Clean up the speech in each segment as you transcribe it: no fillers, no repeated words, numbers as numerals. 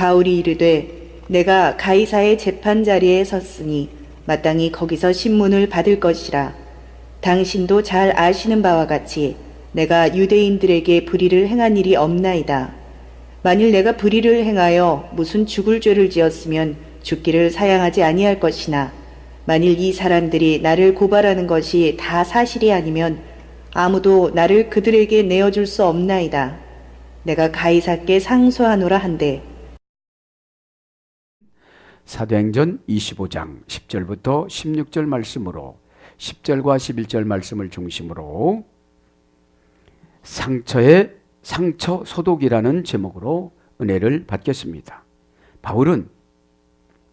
바울이 이르되 내가 가이사의 재판 자리에 섰으니 마땅히 거기서 신문을 받을 것이라. 당신도 잘 아시는 바와 같이 내가 유대인들에게 불의를 행한 일이 없나이다. 만일 내가 불의를 행하여 무슨 죽을 죄를 지었으면 죽기를 사양하지 아니할 것이나 만일 이 사람들이 나를 고발하는 것이 다 사실이 아니면 아무도 나를 그들에게 내어줄 수 없나이다. 내가 가이사께 상소하노라 한데. 사도행전 25장 10절부터 16절 말씀으로 10절과 11절 말씀을 중심으로 상처 소독이라는 제목으로 은혜를 받겠습니다. 바울은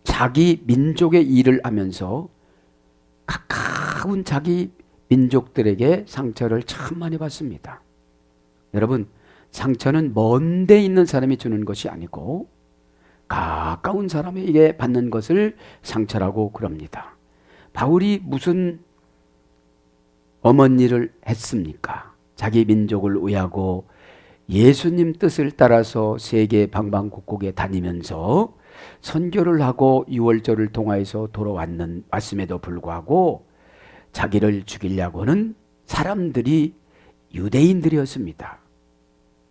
자기 민족의 일을 하면서 가까운 자기 민족들에게 상처를 참 많이 받습니다. 여러분, 상처는 먼 데 있는 사람이 주는 것이 아니고 가까운 사람에게 받는 것을 상처라고 그럽니다. 바울이 무슨 엄한 일을 했습니까? 자기 민족을 위하고 예수님 뜻을 따라서 세계 방방곡곡에 다니면서 선교를 하고 유월절을 통하여서 왔음에도 불구하고 자기를 죽이려고 하는 사람들이 유대인들이었습니다.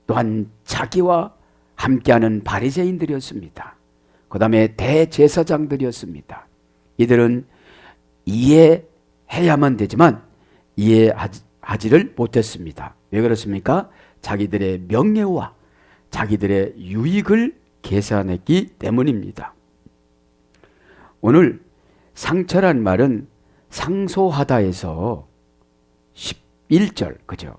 또한 자기와 함께하는 바리새인들이었습니다. 그 다음에 대제사장들이었습니다. 이들은 이해해야만 되지만 이해하지를 못했습니다. 왜 그렇습니까? 자기들의 명예와 자기들의 유익을 계산했기 때문입니다. 오늘 상처란 말은 상소하다에서 11절, 그죠?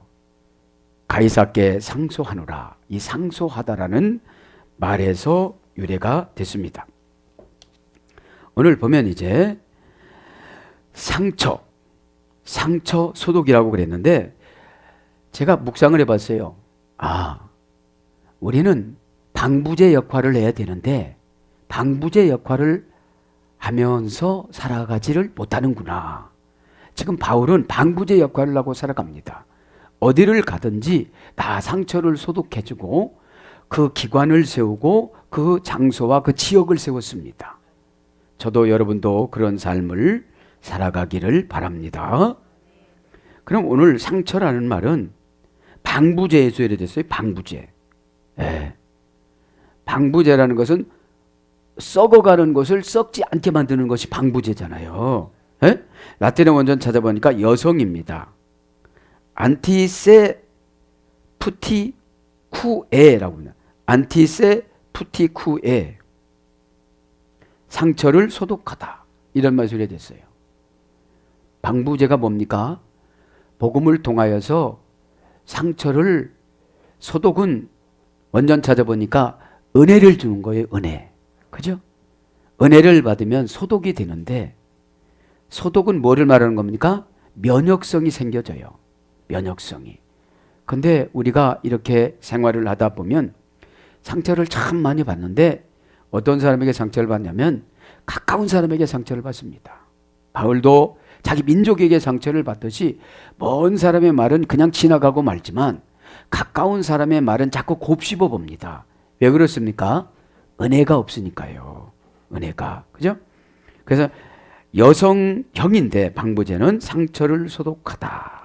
가이사께 상소하노라. 이 상소하다라는 말에서 유래가 됐습니다. 오늘 보면 이제 상처 소독이라고 그랬는데 제가 묵상을 해봤어요. 우리는 방부제 역할을 해야 되는데 방부제 역할을 하면서 살아가지를 못하는구나. 지금 바울은 방부제 역할을 하고 살아갑니다. 어디를 가든지 다 상처를 소독해주고 그 기관을 세우고 그 장소와 그 지역을 세웠습니다. 저도 여러분도 그런 삶을 살아가기를 바랍니다. 그럼 오늘 상처라는 말은 방부제에서 유래됐어요. 방부제. 방부제라는 것은 썩어가는 것을 썩지 않게 만드는 것이 방부제잖아요. 라틴어 원전 찾아보니까 여성입니다. 안티세 푸티쿠에라고 합니다. 안티세 푸티쿠에, 상처를 소독하다, 이런 말이 유래됐어요. 방부제가 뭡니까? 복음을 통하여서 상처를, 소독은 원전 찾아보니까 은혜를 주는 거예요. 은혜. 그죠? 은혜를 받으면 소독이 되는데, 소독은 뭐를 말하는 겁니까? 면역성이 생겨져요. 면역성이. 근데 우리가 이렇게 생활을 하다 보면 상처를 참 많이 받는데 어떤 사람에게 상처를 받냐면 가까운 사람에게 상처를 받습니다. 바울도 자기 민족에게 상처를 받듯이 먼 사람의 말은 그냥 지나가고 말지만 가까운 사람의 말은 자꾸 곱씹어 봅니다. 왜 그렇습니까? 은혜가 없으니까요. 은혜가. 그죠? 그래서 여성형인데 방부제는 상처를 소독하다.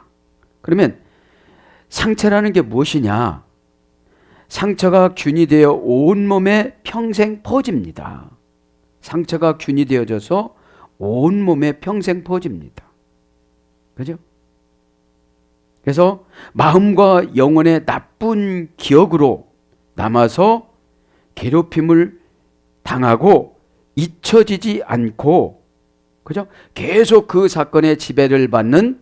그러면 상처라는 게 무엇이냐? 상처가 균이 되어 온몸에 평생 퍼집니다. 상처가 균이 되어져서 온몸에 평생 퍼집니다. 그죠? 그래서 마음과 영혼의 나쁜 기억으로 남아서 괴롭힘을 당하고 잊혀지지 않고, 그죠? 계속 그 사건의 지배를 받는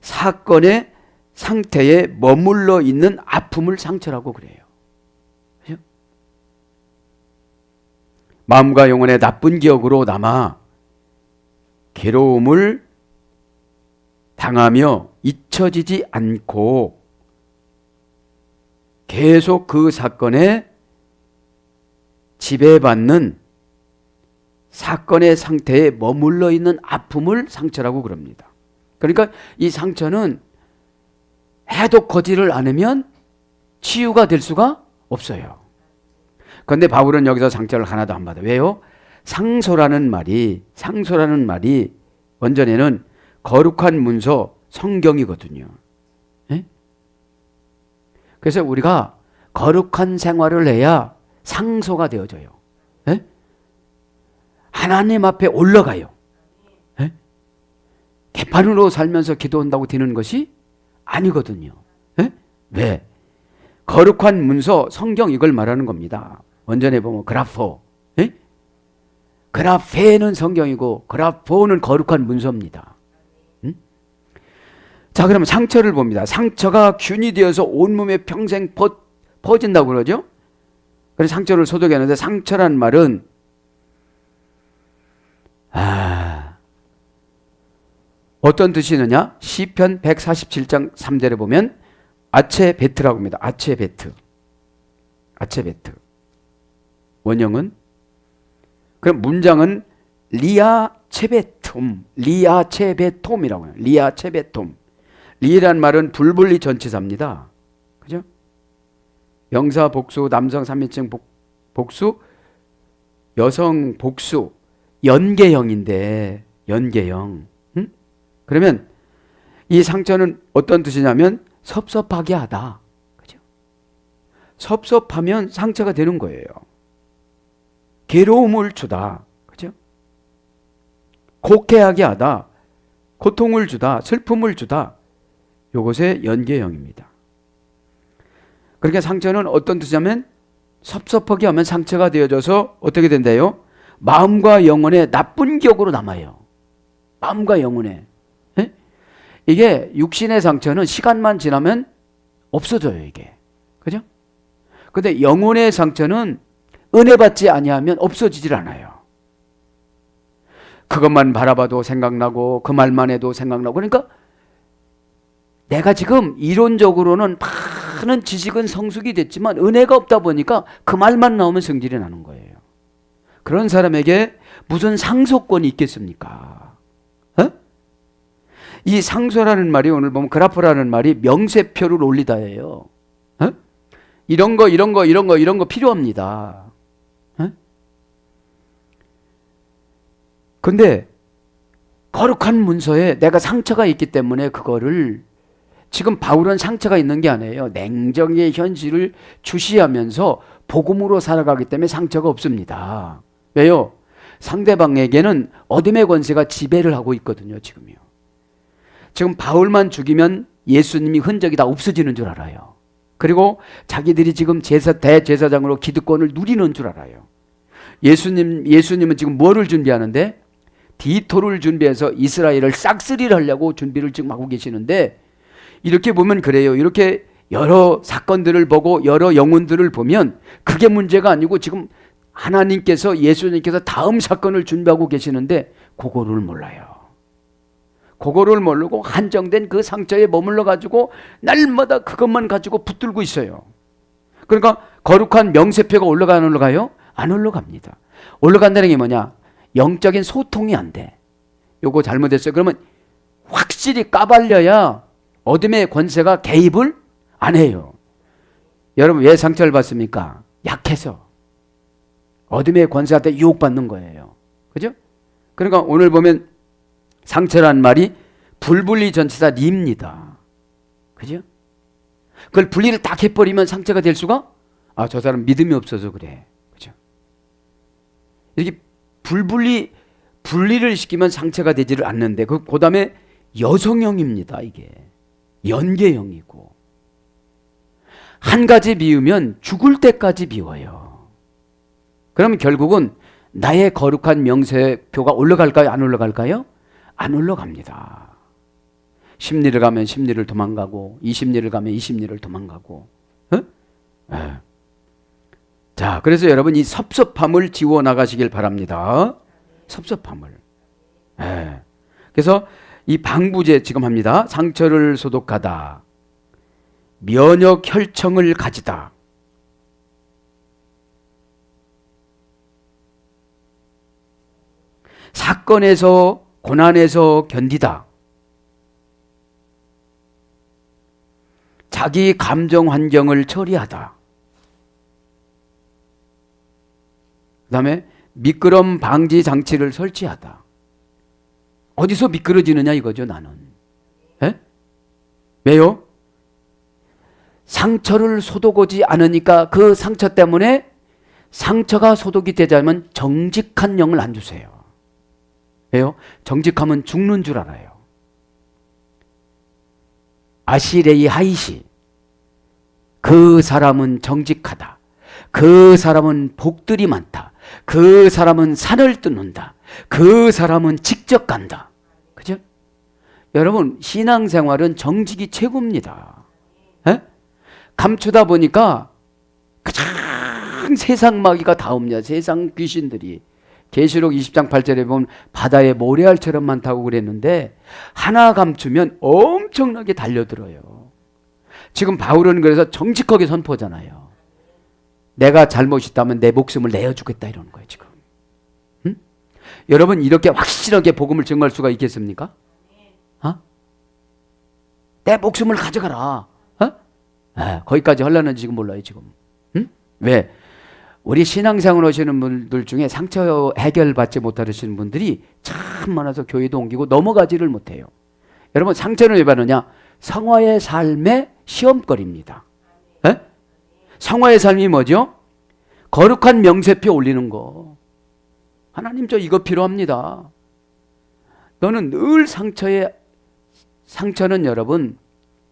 사건의 상태에 머물러 있는 아픔을 상처라고 그래요. 그죠? 마음과 영혼의 나쁜 기억으로 남아 괴로움을 당하며 잊혀지지 않고 계속 그 사건에 지배받는 사건의 상태에 머물러 있는 아픔을 상처라고 그럽니다. 그러니까 이 상처는 해독하지를 않으면 치유가 될 수가 없어요. 그런데 바울은 여기서 상처를 하나도 안 받아. 왜요? 상소라는 말이 원전에는 거룩한 문서 성경이거든요. 예? 그래서 우리가 거룩한 생활을 해야 상소가 되어져요. 예? 하나님 앞에 올라가요. 예? 개판으로 살면서 기도한다고 되는 것이 아니거든요. 예? 왜? 거룩한 문서 성경 이걸 말하는 겁니다. 원전에 보면 그라포, 예? 그라페는 성경이고 그라포는 거룩한 문서입니다. 자, 그러면 상처를 봅니다. 상처가 균이 되어서 온몸에 평생 퍼진다고 그러죠. 그래서 상처를 소독하는데 상처란 말은 어떤 뜻이 있느냐? 시편 147장 3절에 보면 아체베트라고 합니다. 아체베트. 원형은 그럼 문장은 리아체베톰이라고 해요. 리아체베톰. 리란 말은 불분리 전치사입니다. 그죠? 명사 복수, 남성 3인칭 복수, 여성 복수, 연계형인데 연계형. 응? 그러면 이 상처는 어떤 뜻이냐면 섭섭하게 하다. 그죠? 섭섭하면 상처가 되는 거예요. 괴로움을 주다. 그죠? 곡해하게 하다. 고통을 주다. 슬픔을 주다. 요것의 연계형입니다. 그러니까 상처는 어떤 뜻이냐면 섭섭하게 하면 상처가 되어져서 어떻게 된대요? 마음과 영혼에 나쁜 기억으로 남아요. 마음과 영혼에. 에? 이게 육신의 상처는 시간만 지나면 없어져요, 이게. 그죠? 근데 영혼의 상처는 은혜 받지 아니하면 없어지질 않아요. 그것만 바라봐도 생각나고 그 말만 해도 생각나고. 그러니까 내가 지금 이론적으로는 많은 지식은 성숙이 됐지만 은혜가 없다 보니까 그 말만 나오면 성질이 나는 거예요. 그런 사람에게 무슨 상소권이 있겠습니까? 어? 이 상소라는 말이 오늘 보면 그라프라는 말이 명세표를 올리다예요. 어? 이런 거 필요합니다. 어? 근데 거룩한 문서에 내가 상처가 있기 때문에 그거를 지금 바울은 상처가 있는 게 아니에요. 냉정의 현실을 주시하면서 복음으로 살아가기 때문에 상처가 없습니다. 왜요? 상대방에게는 어둠의 권세가 지배를 하고 있거든요. 지금요. 지금 바울만 죽이면 예수님이 흔적이 다 없어지는 줄 알아요. 그리고 자기들이 지금 대제사장으로 기득권을 누리는 줄 알아요. 예수님은 지금 뭐를 준비하는데? 디토를 준비해서 이스라엘을 싹쓸이를 하려고 준비를 지금 하고 계시는데, 이렇게 보면 그래요. 이렇게 여러 사건들을 보고 여러 영혼들을 보면 그게 문제가 아니고 지금 하나님께서 예수님께서 다음 사건을 준비하고 계시는데 그거를 몰라요. 그거를 모르고 한정된 그 상처에 머물러 가지고 날마다 그것만 가지고 붙들고 있어요. 그러니까 거룩한 명세표가 올라가 안 올라가요? 안 올라갑니다. 올라간다는 게 뭐냐? 영적인 소통이 안 돼. 요거 잘못했어요. 그러면 확실히 까발려야 어둠의 권세가 개입을 안 해요. 여러분 왜 상처를 받습니까? 약해서. 어둠의 권세한테 유혹받는 거예요. 그죠? 그러니까 오늘 보면 상처란 말이 불분리 전치사 리입니다. 그죠? 그걸 분리를 딱 해버리면 상처가 될 수가? 저 사람 믿음이 없어서 그래. 그죠? 이렇게 분리를 시키면 상처가 되지를 않는데 그 다음에 여성형입니다. 이게. 연계형이고. 한 가지 비우면 죽을 때까지 비워요. 그러면 결국은 나의 거룩한 명세표가 올라갈까요? 안 올라갈까요? 안 올라갑니다. 10리를 가면 10리를 도망가고 20리를 가면 20리를 도망가고. 자, 그래서 여러분 이 섭섭함을 지워나가시길 바랍니다. 섭섭함을. 그래서 이 방부제 지금 합니다. 상처를 소독하다. 면역 혈청을 가지다. 사건에서 고난에서 견디다. 자기 감정 환경을 처리하다. 그 다음에 미끄럼 방지 장치를 설치하다. 어디서 미끄러지느냐 이거죠, 나는. 에? 왜요? 상처를 소독하지 않으니까 그 상처 때문에 상처가 소독이 되자면 정직한 영을 안 주세요. 왜요? 정직하면 죽는 줄 알아요. 아시레이 하이시. 그 사람은 정직하다. 그 사람은 복들이 많다. 그 사람은 산을 뜯는다. 그 사람은 직접 간다. 그죠? 여러분, 신앙생활은 정직이 최고입니다. 에? 감추다 보니까 가장 세상 마귀가 다 옵니다. 세상 귀신들이. 계시록 20장 8절에 보면 바다에 모래알처럼 많다고 그랬는데 하나 감추면 엄청나게 달려들어요. 지금 바울은 그래서 정직하게 선포하잖아요. 내가 잘못이 있다면 내 목숨을 내어주겠다 이러는 거예요, 지금. 응? 여러분, 이렇게 확실하게 복음을 증거할 수가 있겠습니까? 어? 내 목숨을 가져가라. 어? 거기까지 하려는지 지금 몰라요, 지금. 응? 왜? 우리 신앙생활 하시는 분들 중에 상처 해결받지 못하시는 분들이 참 많아서 교회도 옮기고 넘어가지를 못해요. 여러분, 상처는 왜 받느냐? 성화의 삶의 시험거리입니다. 에? 성화의 삶이 뭐죠? 거룩한 명세표 올리는 거. 하나님, 저 이거 필요합니다. 너는 늘 상처는 여러분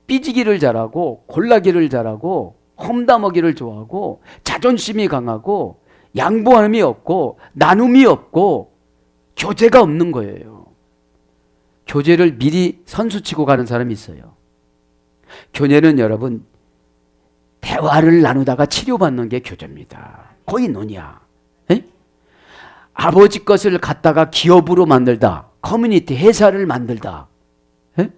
삐지기를 잘하고 골라기를 잘하고 험담하기를 좋아하고 자존심이 강하고 양보함이 없고 나눔이 없고 교제가 없는 거예요. 교제를 미리 선수치고 가는 사람이 있어요. 교제는 여러분 대화를 나누다가 치료받는 게 교제입니다. 거의 논이야. 에? 아버지 것을 갖다가 기업으로 만들다. 커뮤니티 회사를 만들다. 에?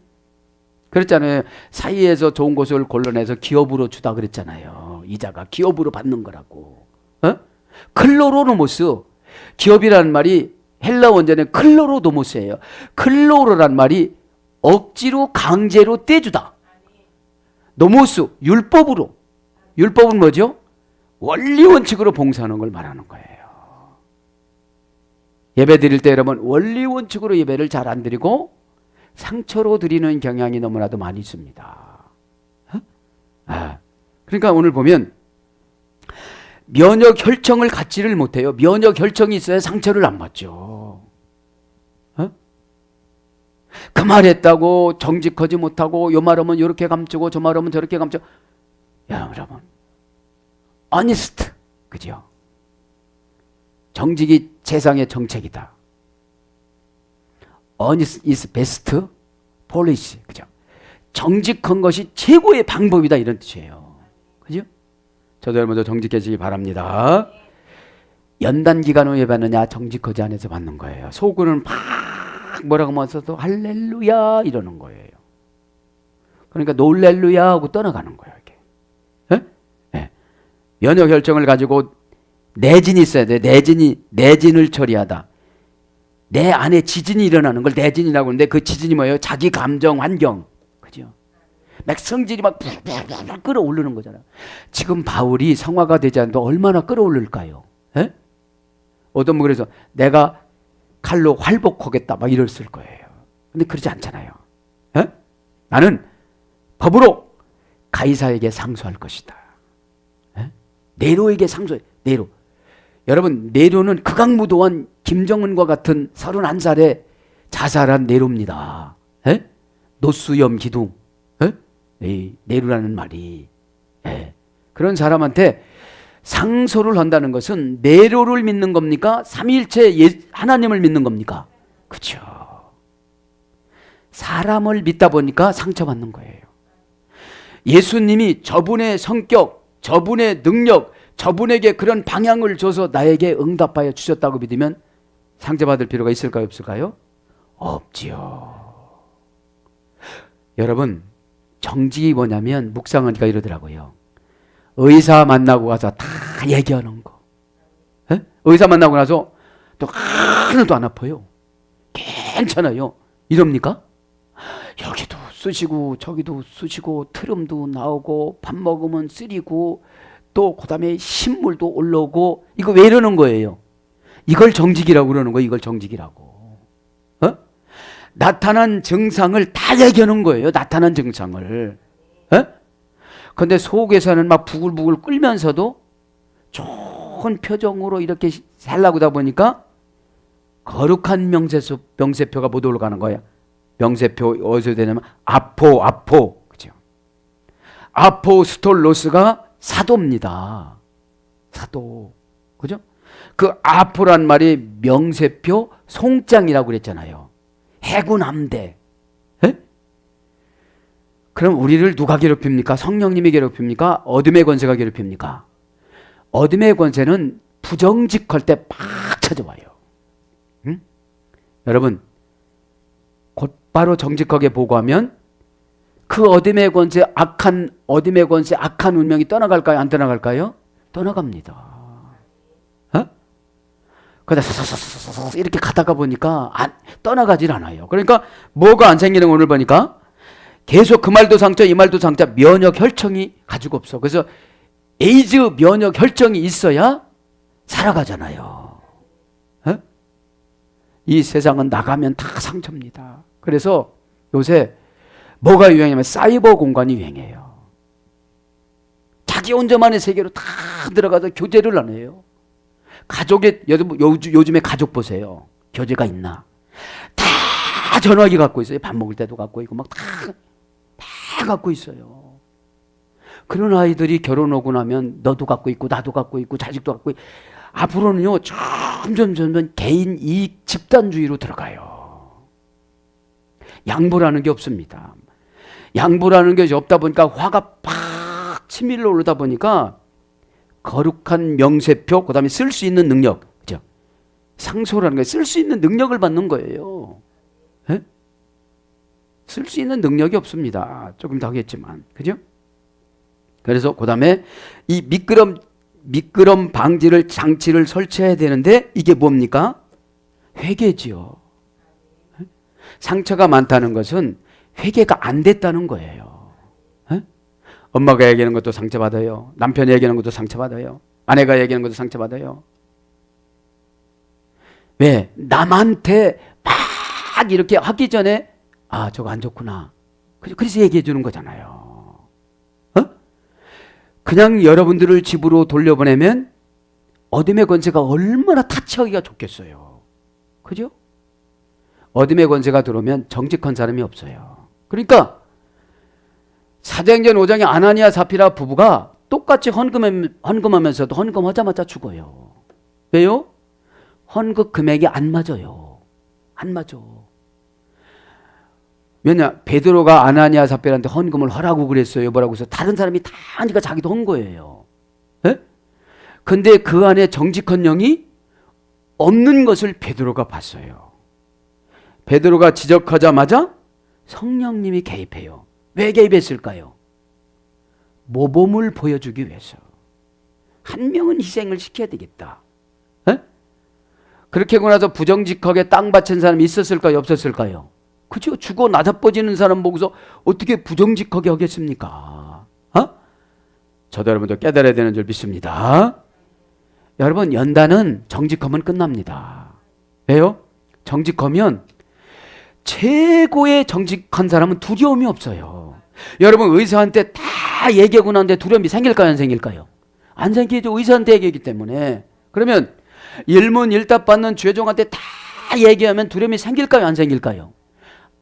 그랬잖아요. 사이에서 좋은 것을 골라내서 기업으로 주다 그랬잖아요. 이자가 기업으로 받는 거라고. 어? 클로로노모스. 기업이라는 말이 헬라 원전의 클로로노모스예요. 클로로란 말이 억지로 강제로 떼주다. 노모스, 율법으로. 율법은 뭐죠? 원리 원칙으로 봉사하는 걸 말하는 거예요. 예배 드릴 때 여러분 원리 원칙으로 예배를 잘 안 드리고 상처로 드리는 경향이 너무나도 많이 있습니다. 그러니까 오늘 보면 면역 혈청을 갖지를 못해요. 면역 혈청이 있어야 상처를 안 받죠. 그 말했다고 정직하지 못하고 요 말하면 이렇게 감추고 저 말하면 저렇게 감추고. 여러분, 어니스트, 그죠? 정직이 세상의 정책이다. Honest is best policy, 그죠? 정직한 것이 최고의 방법이다 이런 뜻이에요. 그죠? 저도 여러분도 정직해지기 바랍니다. 연단 기간 후에 받느냐 정직하지 않아서 받는 거예요. 속으로는 막 뭐라고 하면서도 할렐루야 이러는 거예요. 그러니까 놀렐루야 하고 떠나가는 거예요. 이게. 네. 면역 혈청을 가지고 내진이 있어야 돼. 내진을 처리하다. 내 안에 지진이 일어나는 걸 내진이라고 하는데 그 지진이 뭐예요? 자기 감정, 환경. 그죠? 막 성질이 막 푹푹푹 끌어오르는 거잖아. 지금 바울이 성화가 되지 않아도 얼마나 끌어올릴까요? 에? 어떤 분 그래서 내가 칼로 활복하겠다 막 이랬을 거예요. 근데 그러지 않잖아요. 에? 나는 법으로 가이사에게 상소할 것이다. 에? 네로에게 상소해. 네로. 여러분, 네로는 극악무도한 김정은과 같은 31살에 자살한 네로입니다. 에? 노수염 기둥. 에? 네로라는 말이. 에? 그런 사람한테 상소를 한다는 것은 네로를 믿는 겁니까? 삼위일체 하나님을 믿는 겁니까? 그렇죠. 사람을 믿다 보니까 상처받는 거예요. 예수님이 저분의 성격, 저분의 능력, 저분에게 그런 방향을 줘서 나에게 응답하여 주셨다고 믿으면 상처받을 필요가 있을까요? 없을까요? 없지요. 여러분, 정직이 뭐냐면 묵상하니까 이러더라고요. 의사 만나고 가서 다 얘기하는 거. 에? 의사 만나고 나서 또 하나도 안 아파요. 괜찮아요. 이럽니까? 여기도 쑤시고 저기도 쑤시고 트름도 나오고 밥 먹으면 쓰리고 또 그다음에 신물도 올라오고 이거 왜 이러는 거예요? 이걸 정직이라고 그러는 거예요. 이걸 정직이라고. 어? 나타난 증상을 다 얘기하는 거예요. 나타난 증상을. 그런데 속에서는 막 부글부글 끓면서도 좋은 표정으로 이렇게 살라고 하다 보니까 거룩한 명세표가 못 올라가는 거예요. 명세표 어디서 되냐면 아포. 그죠? 아포스톨로스가 사도입니다. 사도. 그죠? 그 아포란 말이 명세표 송장이라고 그랬잖아요. 해군 함대. 에? 그럼 우리를 누가 괴롭힙니까? 성령님이 괴롭힙니까? 어둠의 권세가 괴롭힙니까? 어둠의 권세는 부정직할 때 막 찾아와요. 응? 여러분, 곧바로 정직하게 보고하면 그 어둠의 권세, 악한 운명이 떠나갈까요? 안 떠나갈까요? 떠나갑니다. 그러다 이렇게 가다가 보니까 떠나가질 않아요. 그러니까 뭐가 안 생기는 거 오늘 보니까 계속 그 말도 상처 이 말도 상처 면역 혈청이 가지고 없어. 그래서 에이즈 면역 혈청이 있어야 살아가잖아요. 이 세상은 나가면 다 상처입니다. 그래서 요새 뭐가 유행하면 사이버 공간이 유행해요. 자기 혼자만의 세계로 다 들어가서 교제를 안 해요. 가족의 요즘에 가족 보세요. 교제가 있나? 다 전화기 갖고 있어요. 밥 먹을 때도 갖고 있고 막 다 갖고 있어요. 그런 아이들이 결혼하고 나면 너도 갖고 있고 나도 갖고 있고 자식도 갖고 있고 앞으로는요 점점 개인 이익 집단주의로 들어가요. 양보라는 게 없습니다. 양보라는 게 없다 보니까 화가 팍 치밀러 오르다 보니까 거룩한 명세표, 그 다음에 쓸 수 있는 능력, 그죠? 상소라는 게 쓸 수 있는 능력을 받는 거예요. 쓸 수 있는 능력이 없습니다. 조금 더 하겠지만, 그죠? 그래서 그 다음에 이 미끄럼 방지를 장치를 설치해야 되는데 이게 뭡니까? 회개지요. 상처가 많다는 것은 회개가 안 됐다는 거예요. 엄마가 얘기하는 것도 상처받아요. 남편이 얘기하는 것도 상처받아요. 아내가 얘기하는 것도 상처받아요. 왜? 남한테 막 이렇게 하기 전에 저거 안 좋구나. 그래서 얘기해 주는 거잖아요. 그냥 여러분들을 집으로 돌려보내면 어둠의 권세가 얼마나 타치하기가 좋겠어요. 그죠? 어둠의 권세가 들어오면 정직한 사람이 없어요. 그러니까 사도행전 5장의 아나니아 사피라 부부가 똑같이 헌금하면서도 헌금하자마자 죽어요. 왜요? 헌금 금액이 안 맞아요. 안 맞아. 왜냐? 베드로가 아나니아 사피라한테 헌금을 하라고 그랬어요. 뭐라고 해서 다른 사람이 다 하니까 자기도 한 거예요. 근데 그 안에 정직한 영이 없는 것을 베드로가 봤어요. 베드로가 지적하자마자 성령님이 개입해요. 왜 개입했을까요? 모범을 보여주기 위해서. 한 명은 희생을 시켜야 되겠다. 그렇게 하고 나서 부정직하게 땅 바친 사람이 있었을까요? 없었을까요? 그죠? 죽어 나자빠지는 사람 보고서 어떻게 부정직하게 하겠습니까? 저도 여러분도 깨달아야 되는 줄 믿습니다. 여러분, 연단은 정직하면 끝납니다. 왜요? 정직하면 최고의 정직한 사람은 두려움이 없어요. 여러분, 의사한테 다 얘기하고 나는데 두려움이 생길까요? 안 생길까요? 안 생기죠. 의사한테 얘기하기 때문에. 그러면 일문일답 받는 죄종한테 다 얘기하면 두려움이 생길까요? 안 생길까요?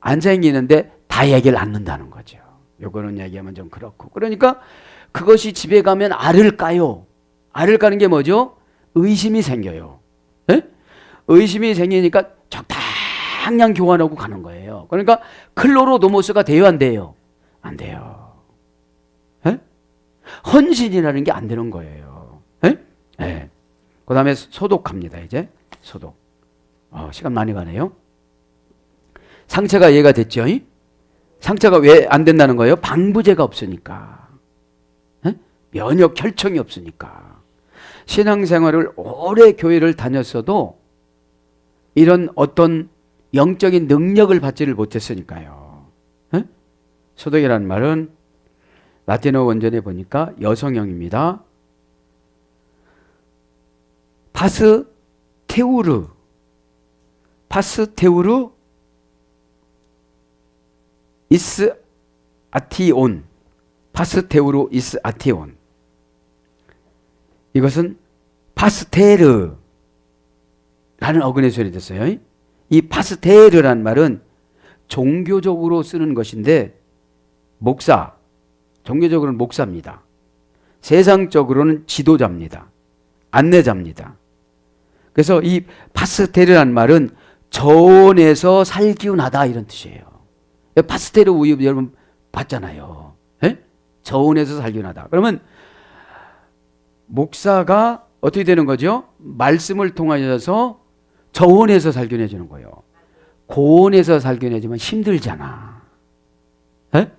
안 생기는데 다 얘기를 않는다는 거죠. 요거는 얘기하면 좀 그렇고. 그러니까 그것이 집에 가면 알을 까요. 알을 까는 게 뭐죠? 의심이 생겨요. 의심이 생기니까 적당량 교환하고 가는 거예요. 그러니까 클로로도모스가 돼요, 안 돼요? 안 돼요. 헌신이라는 게 안 되는 거예요. 그 다음에 소독합니다. 이제 소독. 시간 많이 가네요. 상처가 이해가 됐죠? 상처가 왜 안 된다는 거예요? 방부제가 없으니까. 면역 혈청이 없으니까. 신앙생활을 오래 교회를 다녔어도 이런 어떤 영적인 능력을 받지를 못했으니까요. 소독이라는 말은 라틴어 원전에 보니까 여성형입니다. 파스 파스테우르 이스 아티온. 파스테우르 이스 아티온. 이것은 파스테르라는 어근의 소리 됐어요. 이 파스테르란 말은 종교적으로 쓰는 것인데 목사, 종교적으로는 목사입니다. 세상적으로는 지도자입니다. 안내자입니다. 그래서 이 파스테르란 말은 저온에서 살기운하다 이런 뜻이에요. 파스테르 우유 여러분 봤잖아요. 에? 저온에서 살기운하다. 그러면 목사가 어떻게 되는 거죠? 말씀을 통하여서 저온에서 살균해주는 거예요. 고온에서 살균해주면 힘들잖아. 에?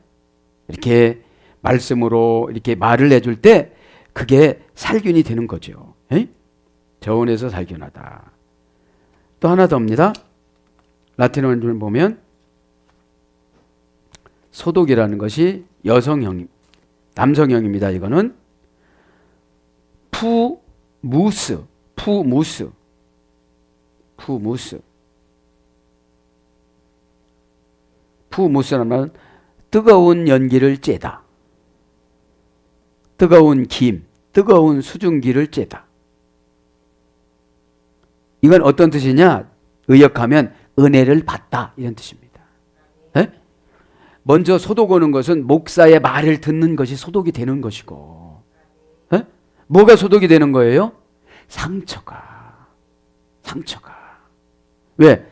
이렇게 말씀으로 이렇게 말을 해줄 때 그게 살균이 되는 거죠. 에? 저온에서 살균하다. 또 하나 더입니다. 라틴어 원문을 보면 소독이라는 것이 여성형, 남성형입니다. 이거는 푸무스라는 말은 뜨거운 연기를 쬐다. 뜨거운 김, 뜨거운 수증기를 쬐다. 이건 어떤 뜻이냐? 의역하면 은혜를 받다 이런 뜻입니다. 네? 먼저 소독하는 것은 목사의 말을 듣는 것이 소독이 되는 것이고, 네? 뭐가 소독이 되는 거예요? 상처가. 왜?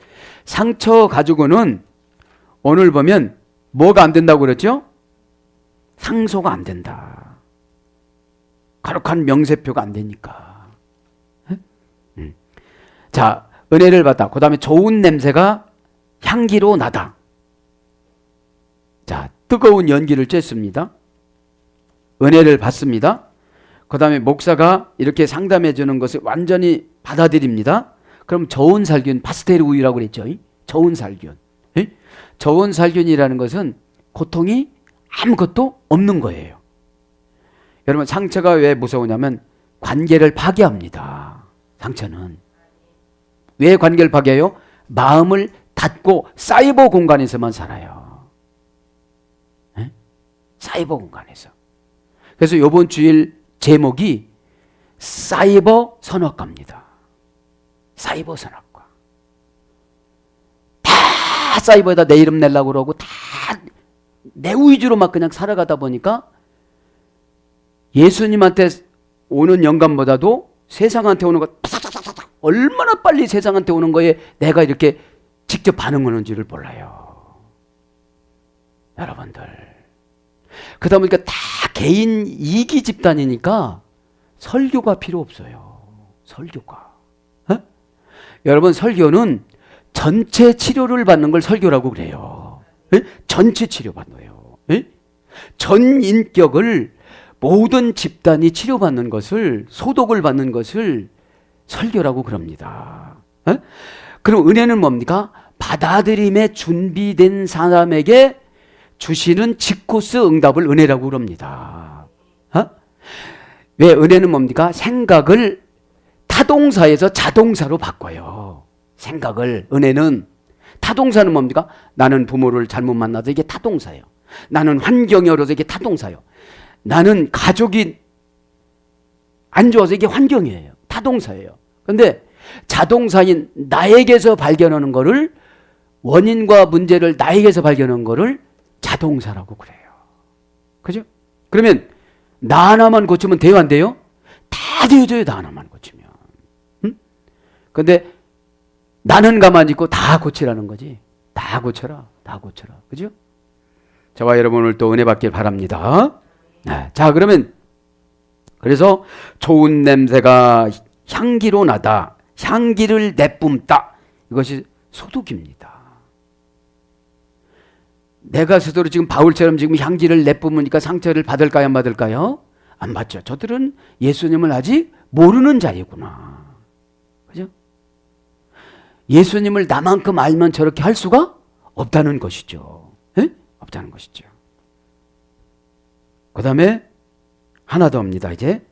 상처 가지고는 오늘 보면 뭐가 안 된다고 그랬죠? 상소가 안 된다. 거룩한 명세표가 안 되니까. 자, 은혜를 받다. 그 다음에 좋은 냄새가 향기로 나다. 자, 뜨거운 연기를 쬐습니다. 은혜를 받습니다. 그 다음에 목사가 이렇게 상담해 주는 것을 완전히 받아들입니다. 그럼 저온 살균, 파스테르 우유라고 그랬죠. 저온 살균. 저온 살균이라는 것은 고통이 아무것도 없는 거예요. 여러분, 상처가 왜 무서우냐면 관계를 파괴합니다. 상처는. 왜 관계를 파괴해요? 마음을 닫고 사이버 공간에서만 살아요. 네? 사이버 공간에서. 그래서 이번 주일 제목이 사이버 선악과입니다. 사이버 선악과. 다 사이버에다 내 이름 내려고 그러고 다 내 위주로 막 그냥 살아가다 보니까 예수님한테 오는 영감보다도 세상한테 오는 거 얼마나 빨리 세상한테 오는 거에 내가 이렇게 직접 반응하는지를 몰라요. 여러분들. 그러다 보니까 다 개인 이기 집단이니까 설교가 필요 없어요. 설교가. 어? 여러분, 설교는 전체 치료를 받는 걸 설교라고 그래요. 에? 전체 치료 받는 거예요. 에? 전 인격을 모든 집단이 치료받는 것을, 소독을 받는 것을 설교라고 그럽니다. 에? 그럼 은혜는 뭡니까? 받아들임에 준비된 사람에게 주시는 직코스 응답을 은혜라고 그럽니다. 어? 왜 은혜는 뭡니까? 생각을 타동사에서 자동사로 바꿔요. 생각을. 은혜는 타동사는 뭡니까? 나는 부모를 잘못 만나서 이게 타동사예요. 나는 환경이 어려서 이게 타동사예요. 나는 가족이 안 좋아서 이게 환경이에요. 타동사예요. 그런데 자동사인 나에게서 발견하는 거를, 원인과 문제를 나에게서 발견하는 거를 자동사라고 그래요. 그죠? 그러면 나 하나만 고치면 돼요, 안 돼요? 다 되어져요, 나 하나만 고치면. 응? 근데 나는 가만히 있고 다 고치라는 거지. 다 고쳐라, 다 고쳐라. 그죠? 저와 여러분 오늘 또 은혜 받길 바랍니다. 네. 자, 그러면 그래서 좋은 냄새가 향기로 나다. 향기를 내뿜다. 이것이 소독입니다. 내가 스스로 지금 바울처럼 지금 향기를 내뿜으니까 상처를 받을까요, 안 받을까요? 안 받죠. 저들은 예수님을 아직 모르는 자이구나. 그죠? 예수님을 나만큼 알면 저렇게 할 수가 없다는 것이죠. 에? 없다는 것이죠. 그 다음에 하나 더 합니다. 이제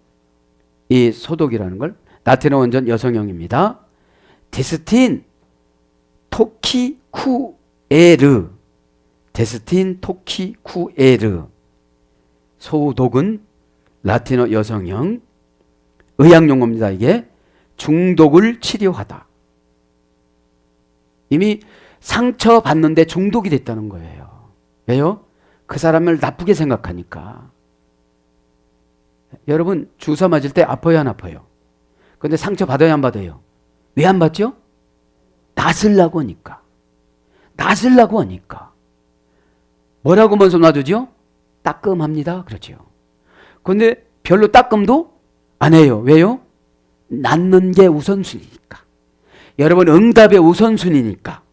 이 소독이라는 걸 라틴어 원전 여성형입니다. 데스틴 토키쿠에르. 데스틴 토키쿠에르. 소독은 라틴어 여성형 의학용어입니다. 이게 중독을 치료하다. 이미 상처받는데 중독이 됐다는 거예요. 왜요? 그 사람을 나쁘게 생각하니까. 여러분 주사 맞을 때 아파요, 안 아파요? 근데 상처 받아요, 안 받아요? 왜 안 받죠? 낫으려고 하니까. 낫으려고 하니까. 뭐라고 먼저 놔두죠? 따끔합니다. 그렇죠. 근데 별로 따끔도 안 해요. 왜요? 낫는 게 우선순위니까. 여러분 응답의 우선순위니까.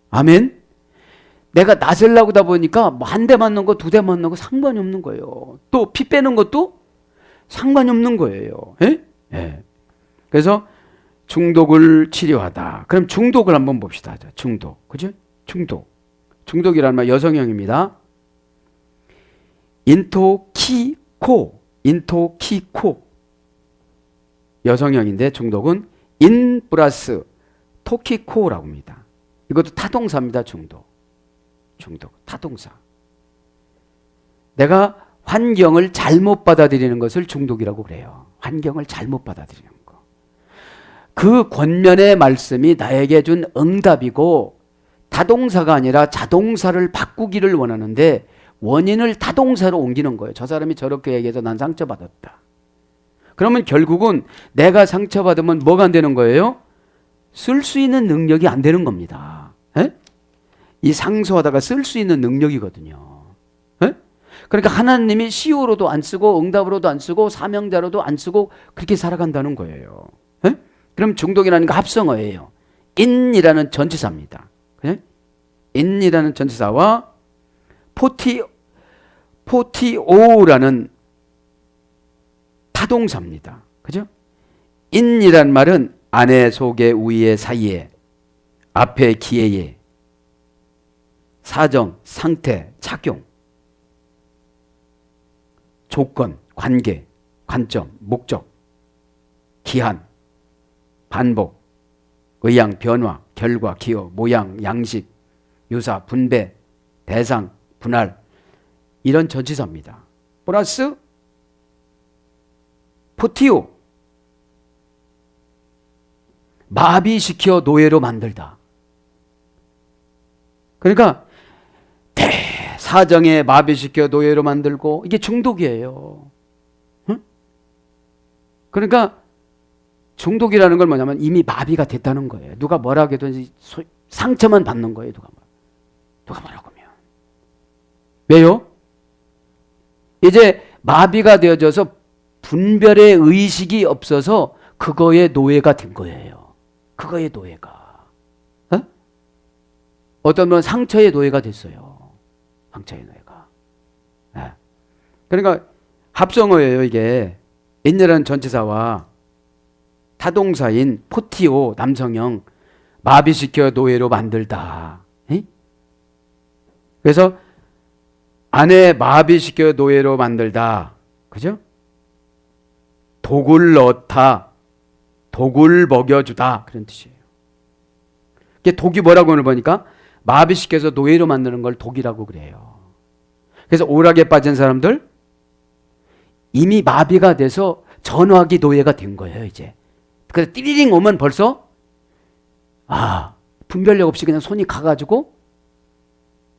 아멘. 내가 낫으려고 하다 보니까 뭐 한 대 맞는 거, 두 대 맞는 거 상관이 없는 거예요. 또 피 빼는 것도 상관이 없는 거예요. 예? 예. 그래서 중독을 치료하다. 그럼 중독을 한번 봅시다. 중독. 그죠? 중독. 중독이라는 말 여성형입니다. 인토키코. 여성형인데 중독은 인 플러스 토키코라고 합니다. 이것도 타동사입니다. 중독. 타동사. 내가 환경을 잘못 받아들이는 것을 중독이라고 그래요. 환경을 잘못 받아들이는 거. 그 권면의 말씀이 나에게 준 응답이고 타동사가 아니라 자동사를 바꾸기를 원하는데 원인을 타동사로 옮기는 거예요. 저 사람이 저렇게 얘기해서 난 상처받았다. 그러면 결국은 내가 상처받으면 뭐가 안 되는 거예요? 쓸 수 있는 능력이 안 되는 겁니다. 에? 이 상소하다가 쓸 수 있는 능력이거든요. 에? 그러니까 하나님이 시효로도 안 쓰고 응답으로도 안 쓰고 사명자로도 안 쓰고 그렇게 살아간다는 거예요. 에? 그럼 중독이라는 거 합성어예요. in이라는 전치사입니다. 그래? in이라는 전치사와 포티오라는 타동사입니다. 그죠? in이란 말은 안에, 속에, 우에, 사이에, 앞에, 기회에, 사정, 상태, 작용, 조건, 관계, 관점, 목적, 기한, 반복, 의양, 변화, 결과, 기호, 모양, 양식, 유사, 분배, 대상, 분할 이런 전치사입니다. 플러스 포티오 마비시켜 노예로 만들다. 그러니까 대사정에 마비시켜 노예로 만들고 이게 중독이에요. 응? 그러니까 중독이라는 건 뭐냐면 이미 마비가 됐다는 거예요. 누가 뭐라고 해도 상처만 받는 거예요. 누가 뭐라고 하면. 왜요? 이제 마비가 되어져서 분별의 의식이 없어서 그거의 노예가 된 거예요. 그거의 노예가. 어? 어떤 분은 상처의 노예가 됐어요. 상처의 노예가. 네. 그러니까 합성어예요. 이게 인이라는 전치사와 타동사인 포티오 남성형 마비시켜 노예로 만들다. 에? 그래서 아내 마비시켜 노예로 만들다. 그죠? 독을 넣다. 독을 먹여주다. 그런 뜻이에요. 이게 독이 뭐라고 오늘 보니까 마비시켜서 노예로 만드는 걸 독이라고 그래요. 그래서 오락에 빠진 사람들 이미 마비가 돼서 전화기 노예가 된 거예요. 이제. 그래서 띠리링 오면 벌써 분별력 없이 그냥 손이 가가지고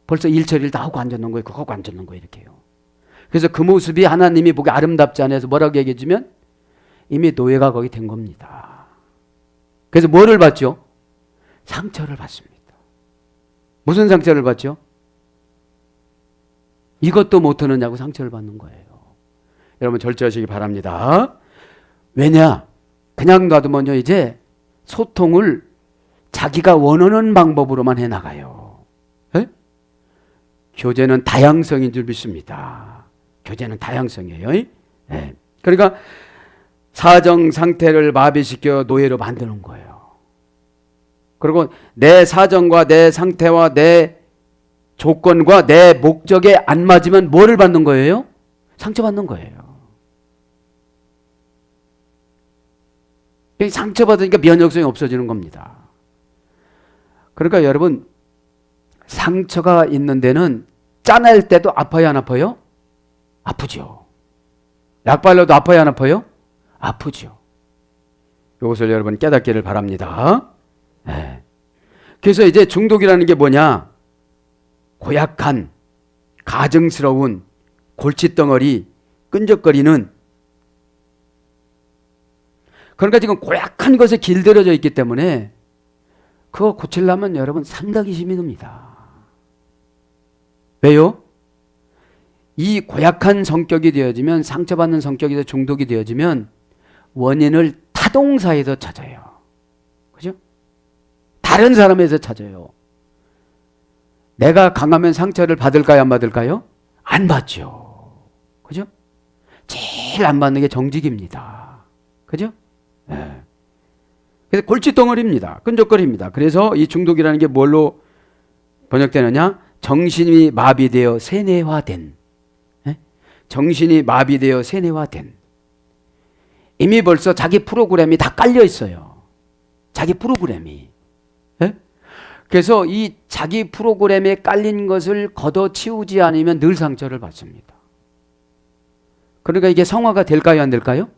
벌써 일처리를 다 하고 앉았는 거예요. 그거 하고 앉았는 거예요. 이렇게요. 그래서 그 모습이 하나님이 보기 아름답지 않아서 뭐라고 얘기해 주면 이미 노예가 거기 된 겁니다. 그래서 뭐를 받죠? 상처를 받습니다. 무슨 상처를 받죠? 이것도 못하느냐고 상처를 받는 거예요. 여러분 절제하시기 바랍니다. 왜냐? 그냥 놔두면요 이제 소통을 자기가 원하는 방법으로만 해나가요. 에? 교제는 다양성인 줄 믿습니다. 교제는 다양성이에요. 네. 그러니까 사정 상태를 마비시켜 노예로 만드는 거예요. 그리고 내 사정과 내 상태와 내 조건과 내 목적에 안 맞으면 뭐를 받는 거예요? 상처받는 거예요. 상처받으니까 면역성이 없어지는 겁니다. 그러니까 여러분, 상처가 있는 데는 짜낼 때도 아파요, 안 아파요? 아프죠. 약 발라도 아파요, 안 아파요? 아프죠. 이것을 여러분 깨닫기를 바랍니다. 네. 그래서 이제 중독이라는 게 뭐냐? 고약한, 가증스러운 골칫덩어리, 끈적거리는, 그러니까 지금 고약한 것에 길들여져 있기 때문에 그거 고치려면 여러분 상당히 힘이 듭니다. 왜요? 이 고약한 성격이 되어지면, 상처받는 성격이 되어 중독이 되어지면 원인을 타동사에서 찾아요. 그죠? 다른 사람에서 찾아요. 내가 강하면 상처를 받을까요, 안 받을까요? 안 받죠. 그죠? 제일 안 받는 게 정직입니다. 그죠? 네. 그래서 골칫덩어리입니다. 끈적거립니다. 그래서 이 중독이라는 게 뭘로 번역되느냐? 정신이 마비되어 세뇌화된. 네? 정신이 마비되어 세뇌화된. 이미 벌써 자기 프로그램이 다 깔려 있어요. 자기 프로그램이. 네? 그래서 이 자기 프로그램에 깔린 것을 걷어치우지 않으면 늘 상처를 받습니다. 그러니까 이게 성화가 될까요, 안 될까요?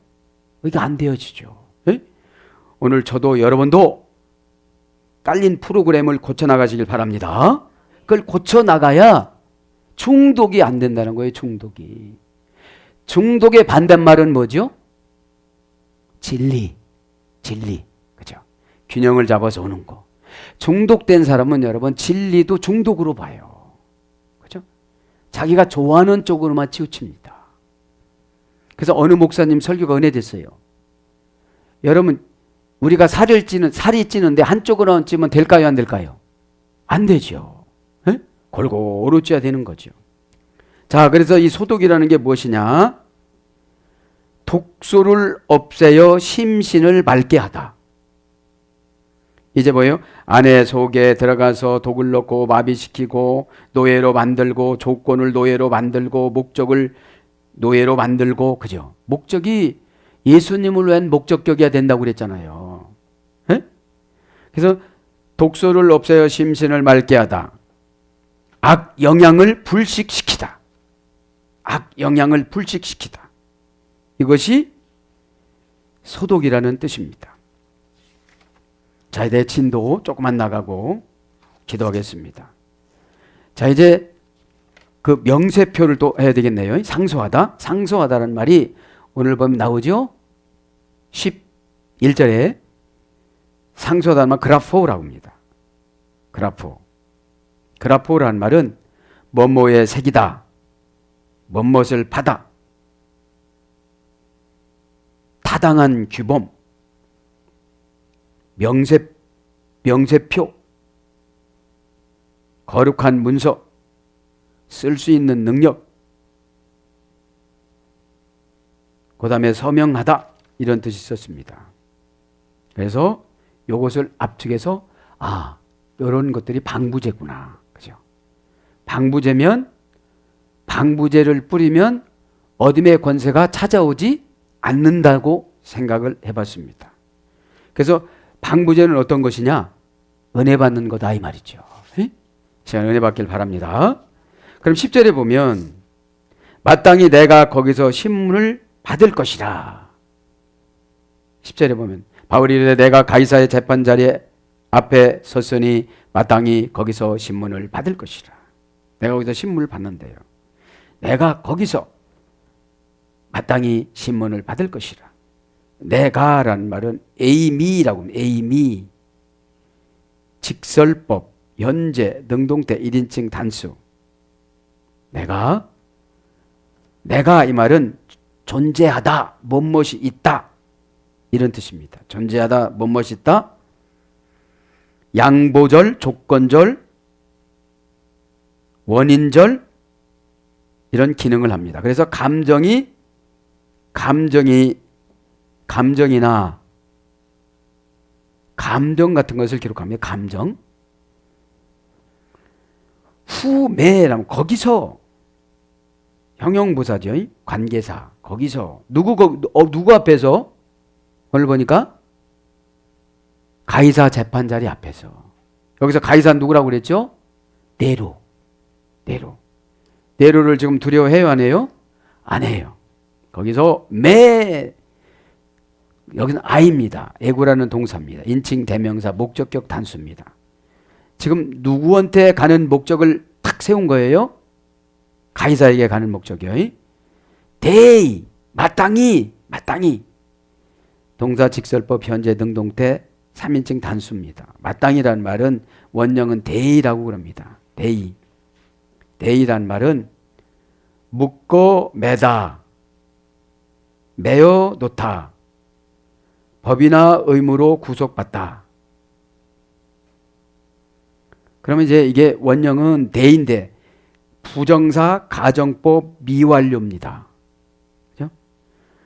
이게 안 되어지죠. 네? 오늘 저도 여러분도 깔린 프로그램을 고쳐나가시길 바랍니다. 그걸 고쳐나가야 중독이 안 된다는 거예요. 중독이. 중독의 반대말은 뭐죠? 진리. 그죠? 균형을 잡아서 오는 거. 중독된 사람은 여러분 진리도 중독으로 봐요. 그죠? 자기가 좋아하는 쪽으로만 치우칩니다. 그래서 어느 목사님 설교가 은혜됐어요. 여러분, 우리가 살이 찌는데 한쪽으로만 찌면 될까요, 안 될까요? 안 되죠. 에? 골고루 쪄야 되는 거죠. 자, 그래서 이 소독이라는 게 무엇이냐? 독소를 없애어 심신을 맑게 하다. 이제 뭐예요? 안에 속에 들어가서 독을 넣고 마비시키고 노예로 만들고 조건을 노예로 만들고 목적을 노예로 만들고, 그죠? 목적이 예수님을 위한 목적격이어야 된다고 그랬잖아요. 에? 그래서 독소를 없애어 심신을 맑게 하다. 악 영향을 불식시키다. 악 영향을 불식시키다. 이것이 소독이라는 뜻입니다. 자, 이제 진도 조금만 나가고 기도하겠습니다. 자, 이제 그 명세표를 또 해야 되겠네요. 상소하다. 상소하다라는 말이 오늘 보면 나오죠? 11절에 상소하다는 말 그라포라고 합니다. 그라포라는 말은 뭐뭐의 색이다. 뭐뭇을 받아. 타당한 규범. 명세표. 거룩한 문서. 쓸 수 있는 능력. 그 다음에 서명하다. 이런 뜻이 있었습니다. 그래서 이것을 압축해서 이런 것들이 방부제구나. 그죠? 방부제면 방부제를 뿌리면 어둠의 권세가 찾아오지 않는다고 생각을 해봤습니다. 그래서 방부제는 어떤 것이냐? 은혜 받는 거다 이 말이죠. 시간 은혜 받길 바랍니다. 그럼 10절에 보면 마땅히 내가 거기서 신문을 받을 것이라. 10절에 보면 바울이 이르되 내가 가이사의 재판자리 앞에 섰으니 마땅히 거기서 신문을 받을 것이라. 내가 거기서 신문을 받는데요. 내가 거기서 마땅히 신문을 받을 것이라. 내가라는 말은 에이미라고 합니다. 에이미. 직설법, 현재, 능동태, 1인칭 단수. 내가 이 말은 존재하다, 뭐뭇이 있다. 이런 뜻입니다. 존재하다, 뭐뭇이 있다. 양보절, 조건절, 원인절 이런 기능을 합니다. 그래서 감정이나 감정 같은 것을 기록합니다. 감정. 후매라면 거기서 형용부사죠. 관계사. 거기서 누구 앞에서 오늘 보니까 가이사 재판자리 앞에서. 여기서 가이사 누구라고 그랬죠? 네로. 네로를 지금 두려워해요, 안 해요? 안 해요. 거기서 여기는 아입니다. 에고라는 동사입니다. 인칭 대명사 목적격 단수입니다. 지금 누구한테 가는 목적을 탁 세운 거예요? 가이사에게 가는 목적이요. 대의, 마땅히. 동사 직설법 현재 능동태 3인칭 단수입니다. 마땅히라는 말은 원형은 대의라고 그럽니다. 대의란 말은 묶어 매다, 매어 놓다, 법이나 의무로 구속받다. 그러면 이제 이게 원형은 대인데 부정사 가정법 미완료입니다. 그죠?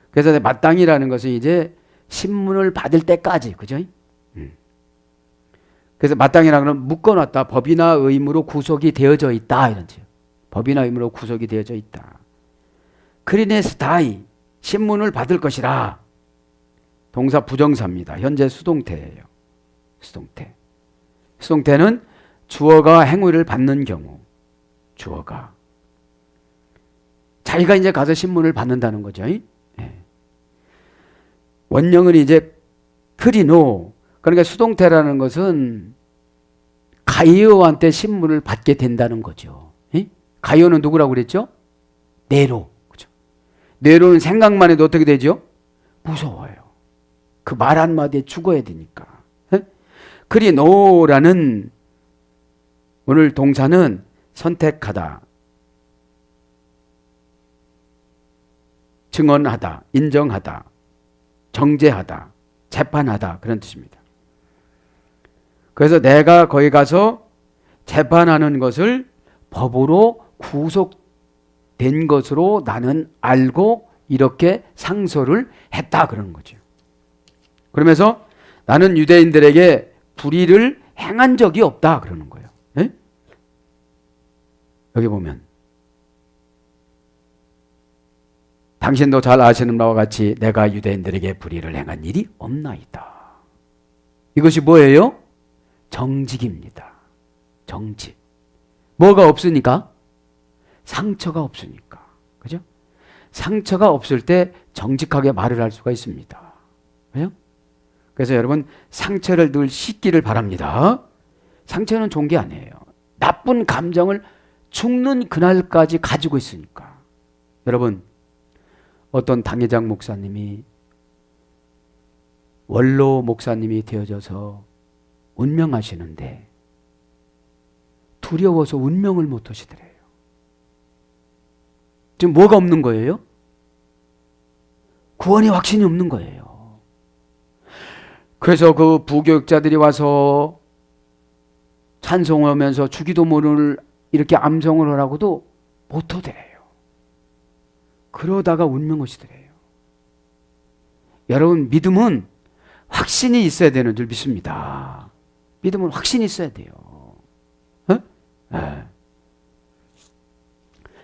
그래서 마땅히라는 것은 이제 신문을 받을 때까지, 그죠? 그래서 마땅히라는 건 묶어놨다. 법이나 의무로 구속이 되어져 있다. 이런 뜻이에요. 법이나 의무로 구속이 되어져 있다. 크리네스 다이, 신문을 받을 것이라. 동사 부정사입니다. 현재 수동태예요. 수동태는 주어가 행위를 받는 경우. 주어가. 자기가 이제 가서 신문을 받는다는 거죠. 원형은 이제 크리노. 그러니까 수동태라는 것은 가이어한테 신문을 받게 된다는 거죠. 가이어는 누구라고 그랬죠? 네로. 그죠? 네로는 생각만 해도 어떻게 되죠? 무서워요. 그 말 한마디에 죽어야 되니까. 크리노라는 오늘 동사는 선택하다, 증언하다, 인정하다, 정죄하다, 재판하다 그런 뜻입니다. 그래서 내가 거기 가서 재판하는 것을 법으로 구속된 것으로 나는 알고 이렇게 상소를 했다 그러는 거죠. 그러면서 나는 유대인들에게 불의를 행한 적이 없다 그러는 거예요. 네? 여기 보면 당신도 잘 아시는 바와 같이 내가 유대인들에게 불의를 행한 일이 없나이다. 이것이 뭐예요? 정직입니다. 정직. 뭐가 없으니까? 상처가 없으니까. 그죠? 상처가 없을 때 정직하게 말을 할 수가 있습니다. 그죠? 그래서 여러분 상처를 늘 씻기를 바랍니다. 상처는 좋은 게 아니에요. 나쁜 감정을 죽는 그날까지 가지고 있으니까. 여러분 어떤 당회장 목사님이 원로 목사님이 되어져서 운명하시는데 두려워서 운명을 못 하시더래요. 지금 뭐가 없는 거예요? 구원의 확신이 없는 거예요. 그래서 그 부교육자들이 와서 찬송하면서 주기도문을 이렇게 암송을 하라고도 못 하더래요. 그러다가 운명하시더래요. 여러분 믿음은 확신이 있어야 되는 줄 믿습니다. 믿음은 확신이 있어야 돼요. 네.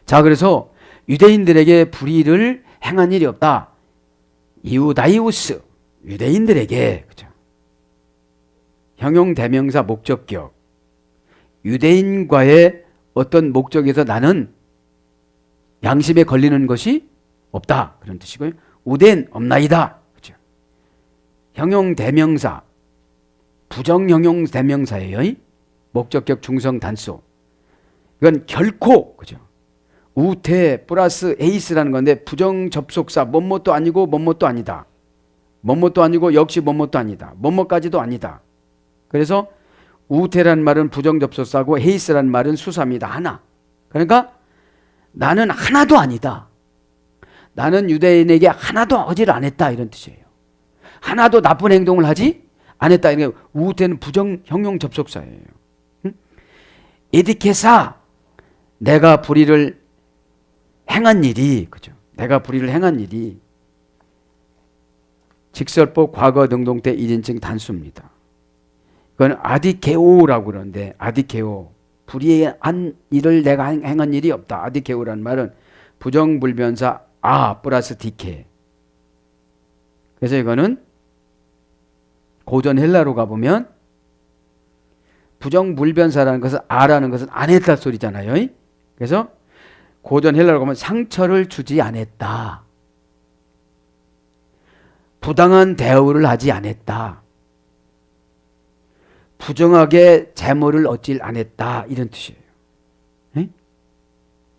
자, 그래서 유대인들에게 불의를 행한 일이 없다. 이우다이우스, 유대인들에게, 그죠? 형용 대명사 목적격, 유대인과의 어떤 목적에서 나는 양심에 걸리는 것이 없다 그런 뜻이고요. 우된 없나이다. 그죠? 형용 대명사, 부정 형용 대명사예요. 목적격 중성 단수. 이건 결코, 그죠? 우태 플러스 에이스라는 건데 부정 접속사 뭐뭐도 아니고 뭐뭐도 아니다. 뭐뭐도 아니고 역시 뭐뭐도 아니다. 뭐뭐까지도 아니다. 그래서 우태라는 말은 부정 접속사고 헤이스라는 말은 수사입니다. 하나. 그러니까 나는 하나도 아니다. 나는 유대인에게 하나도 어지를 안 했다 이런 뜻이에요. 하나도 나쁜 행동을 하지 안 했다. 이게 우태는 부정 형용 접속사예요. 에디케사, 내가 불의를 행한 일이, 그죠? 내가 불의를 행한 일이 직설법 과거 능동태 1인칭 단수입니다. 그건 아디케오라고 그러는데 아디케오, 불의한 일을 내가 행한 일이 없다. 아디케오라는 말은 부정불변사 플러스 디케. 그래서 이거는 고전 헬라로 가보면 부정불변사라는 것은 아라는 것은 안 했다 소리잖아요. 그래서 고전 헬라로 가면 상처를 주지 않았다. 부당한 대우를 하지 않았다. 부정하게 재물을 얻질 않았다. 이런 뜻이에요.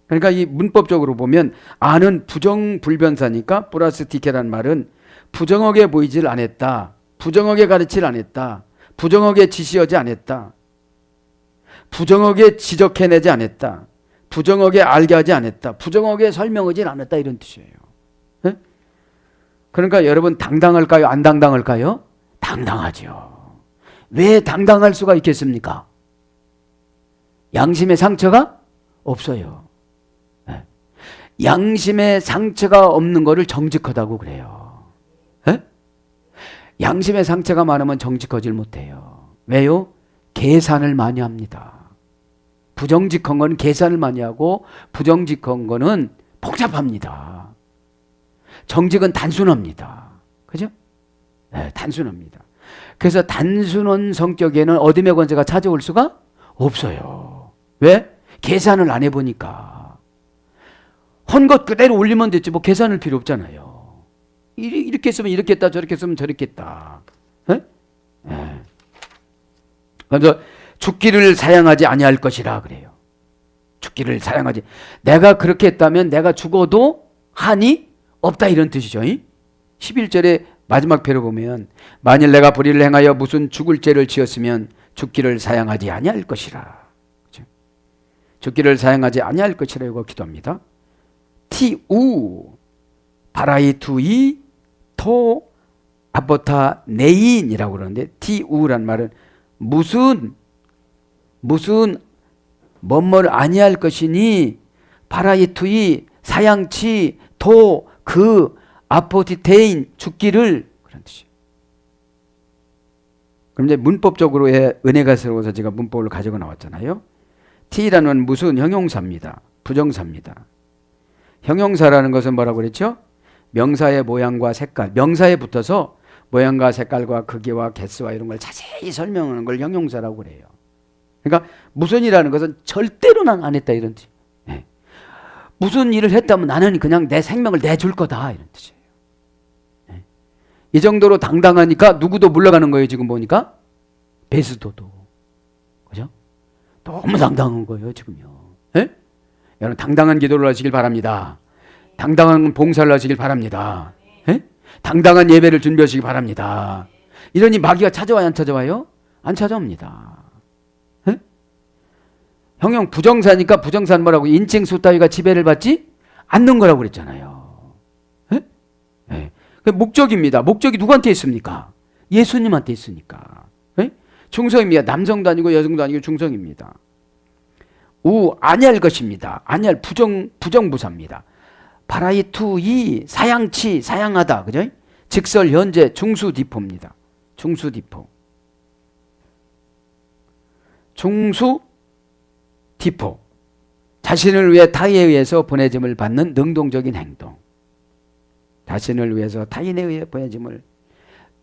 그러니까 이 문법적으로 보면 아는 부정불변사니까 플라스티케라는 말은 부정하게 보이질 않았다. 부정하게 가르치질 않았다. 부정하게 지시하지 않았다. 부정하게 지적해내지 않았다. 부정하게 알게 하지 않았다. 부정하게 설명하지 않았다. 이런 뜻이에요. 네? 그러니까 여러분 당당할까요? 안 당당할까요? 당당하죠. 왜 당당할 수가 있겠습니까? 양심의 상처가 없어요. 네? 양심의 상처가 없는 거를 정직하다고 그래요. 네? 양심의 상처가 많으면 정직하지 못해요. 왜요? 계산을 많이 합니다. 부정직한 건 계산을 많이 하고 부정직한 거는 복잡합니다. 정직은 단순합니다. 그죠? 네, 단순합니다. 그래서 단순한 성격에는 어둠의 권세가 찾아올 수가 없어요. 왜? 계산을 안 해보니까. 헌 것 그대로 올리면 됐지 뭐 계산할 필요 없잖아요. 이렇게 쓰면 이렇게 했다 저렇게 쓰면 저렇게 했다. 네? 네. 그래서 죽기를 사양하지 아니할 것이라 그래요. 죽기를 사양하지. 내가 그렇게 했다면 내가 죽어도 한이 없다 이런 뜻이죠. 11절에 마지막 표를 보면 만일 내가 불의를 행하여 무슨 죽을 죄를 지었으면 죽기를 사양하지 아니할 것이라. 그렇죠? 죽기를 사양하지 아니할 것이라 이거 기도합니다. 티우 바라이투이 토 아보타 네인이라고 그러는데 티우란 말은 무슨 뭐뭐를 아니할 것이니 바라이투이 사양치 토 그 아포티테인 죽기를 그런 뜻이에요. 그럼 이제 문법적으로의 은혜가 새로워서 제가 문법을 가지고 나왔잖아요. T라는 무슨 형용사입니다. 부정사입니다. 형용사라는 것은 뭐라고 그랬죠? 명사의 모양과 색깔, 명사에 붙어서 모양과 색깔과 크기와 개수와 이런 걸 자세히 설명하는 걸 형용사라고 그래요. 그러니까 무슨이라는 것은 절대로 난 안 했다 이런 뜻. 네. 무슨 일을 했다면 나는 그냥 내 생명을 내줄 거다 이런 뜻이에요. 네. 이 정도로 당당하니까 누구도 물러가는 거예요. 지금 보니까 베스도도 그죠? 너무 당당한 거예요 지금요. 네? 여러분 당당한 기도를 하시길 바랍니다. 당당한 봉사를 하시길 바랍니다. 네? 당당한 예배를 준비하시기 바랍니다. 이러니 마귀가 찾아와요 안 찾아와요? 안 찾아옵니다. 형용 부정사니까 부정사는 뭐라고 인칭수 따위가 지배를 받지 않는 거라고 그랬잖아요. 네? 네. 목적입니다. 목적이 누구한테 있습니까? 예수님한테 있으니까. 네? 충성입니다. 남성도 아니고 여성도 아니고 충성입니다. 아니할 것입니다. 아니할 부정부사입니다. 바라이투이 사양치 사양하다. 그죠? 직설 현재 중수디포입니다. 중수디포. 디포. 자신을 위해 타인에 의해서 보내짐을 받는 능동적인 행동. 자신을 위해서 타인에 의해 보내짐을.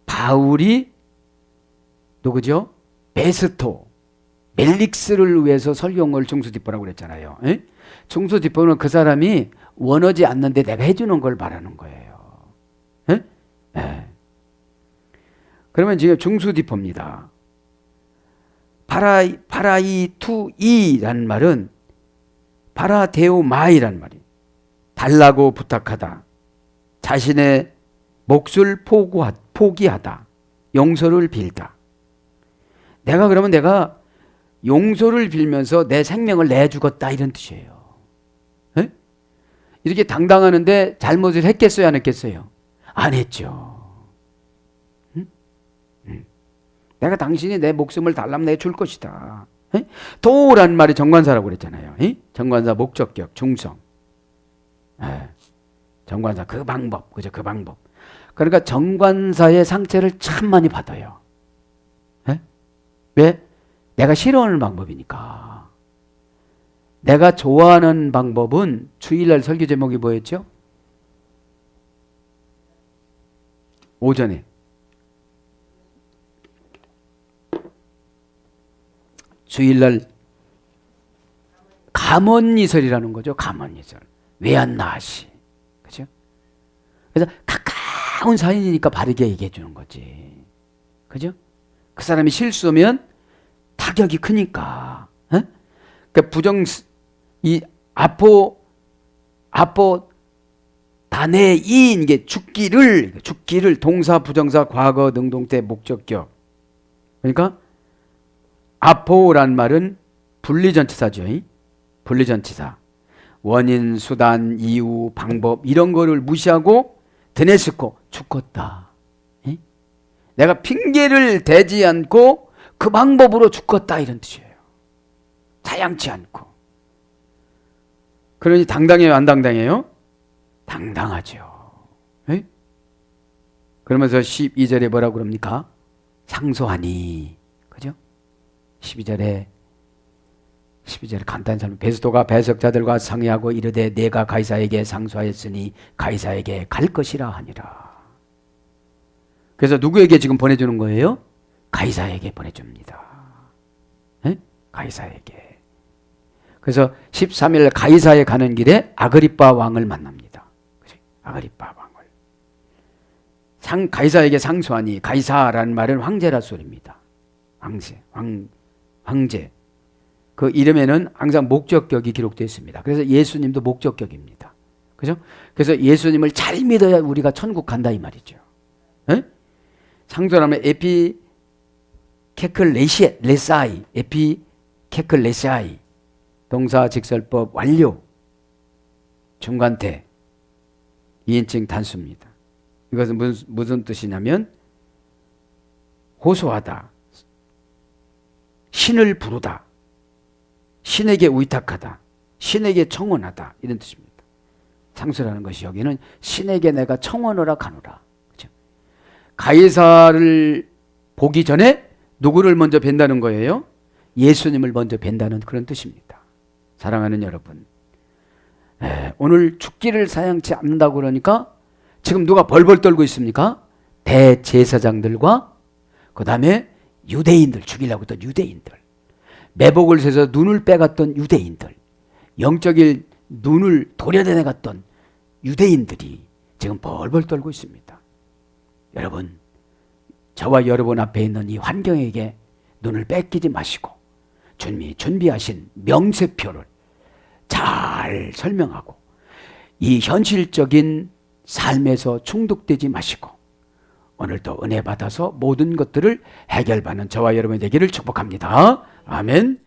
바울이 누구죠? 베스토, 멜릭스를 위해서 설교한 중수디포라고 그랬잖아요. 에? 중수디포는 그 사람이 원하지 않는데 내가 해주는 걸 말하는 거예요. 에? 에. 그러면 지금 중수디포입니다. 파라이투이라는 말은 파라데오마이라는 말이에요. 달라고 부탁하다. 자신의 몫을 포기하다. 용서를 빌다. 그러면 내가 용서를 빌면서 내 생명을 내주겠다 이런 뜻이에요. 에? 이렇게 당당하는데 잘못을 했겠어요 안 했겠어요? 안 했죠. 내가 당신이 내 목숨을 달라면 내줄 것이다. 도라는 말이 정관사라고 그랬잖아요. 정관사 목적격 중성. 정관사 그 방법. 그죠? 그 방법. 그러니까 정관사의 상처를 참 많이 받아요. 왜? 내가 싫어하는 방법이니까. 내가 좋아하는 방법은 주일날 설교 제목이 뭐였죠? 오전에 주일날 감언이설이라는 거죠. 감언이설. 왜 안 나시? 그죠? 그래서 가까운 사이니까 바르게 얘기해 주는 거지. 그죠? 그 사람이 실수하면 타격이 크니까. 어? 그러니까 이 아포 다네인 이게 죽기를 동사, 부정사, 과거, 능동태, 목적격. 그러니까 아포란 말은 분리전치사죠. 분리전치사. 원인, 수단, 이유, 방법 이런 거를 무시하고 드네스코 죽었다. 내가 핑계를 대지 않고 그 방법으로 죽었다 이런 뜻이에요. 자양치 않고. 그러니 당당해요, 안 당당해요? 당당하죠. 에? 그러면서 12절에 뭐라고 그럽니까? 상소하니. 그죠? 12절에 간단히 설명. 베스도가 배석자들과 상의하고 이르되 내가 가이사에게 상소하였으니 가이사에게 갈 것이라 하니라. 그래서 누구에게 지금 보내주는 거예요? 가이사에게 보내줍니다. 에? 가이사에게. 그래서 13일 가이사에 가는 길에 아그리빠 왕을 만납니다. 그치? 아그리빠 왕을. 가이사에게 상소하니 가이사라는 말은 황제라 소리입니다. 황제. 그 이름에는 항상 목적격이 기록되어 있습니다. 그래서 예수님도 목적격입니다. 그죠? 그래서 예수님을 잘 믿어야 우리가 천국 간다 이 말이죠. 에? 상소하면 에피케클레시아이 동사 직설법 완료 중간태 2인칭 단수입니다. 이것은 무슨 뜻이냐면 호소하다, 신을 부르다, 신에게 의탁하다, 신에게 청원하다 이런 뜻입니다. 상소라는 것이 여기는 신에게 내가 청원하라 가노라. 그렇죠? 가이사를 보기 전에 누구를 먼저 뵌다는 거예요? 예수님을 먼저 뵌다는 그런 뜻입니다. 사랑하는 여러분, 오늘 죽기를 사양치 않는다고 그러니까 지금 누가 벌벌 떨고 있습니까? 대제사장들과 그 다음에 유대인들, 죽이려고 했던 유대인들, 매복을 세서 눈을 빼갔던 유대인들, 영적인 눈을 도려내갔던 유대인들이 지금 벌벌 떨고 있습니다. 여러분, 저와 여러분 앞에 있는 이 환경에게 눈을 뺏기지 마시고 주님이 준비하신 명세표를 잘 설명하고 이 현실적인 삶에서 중독되지 마시고 오늘도 은혜 받아서 모든 것들을 해결받는 저와 여러분이 되기를 축복합니다. 아멘.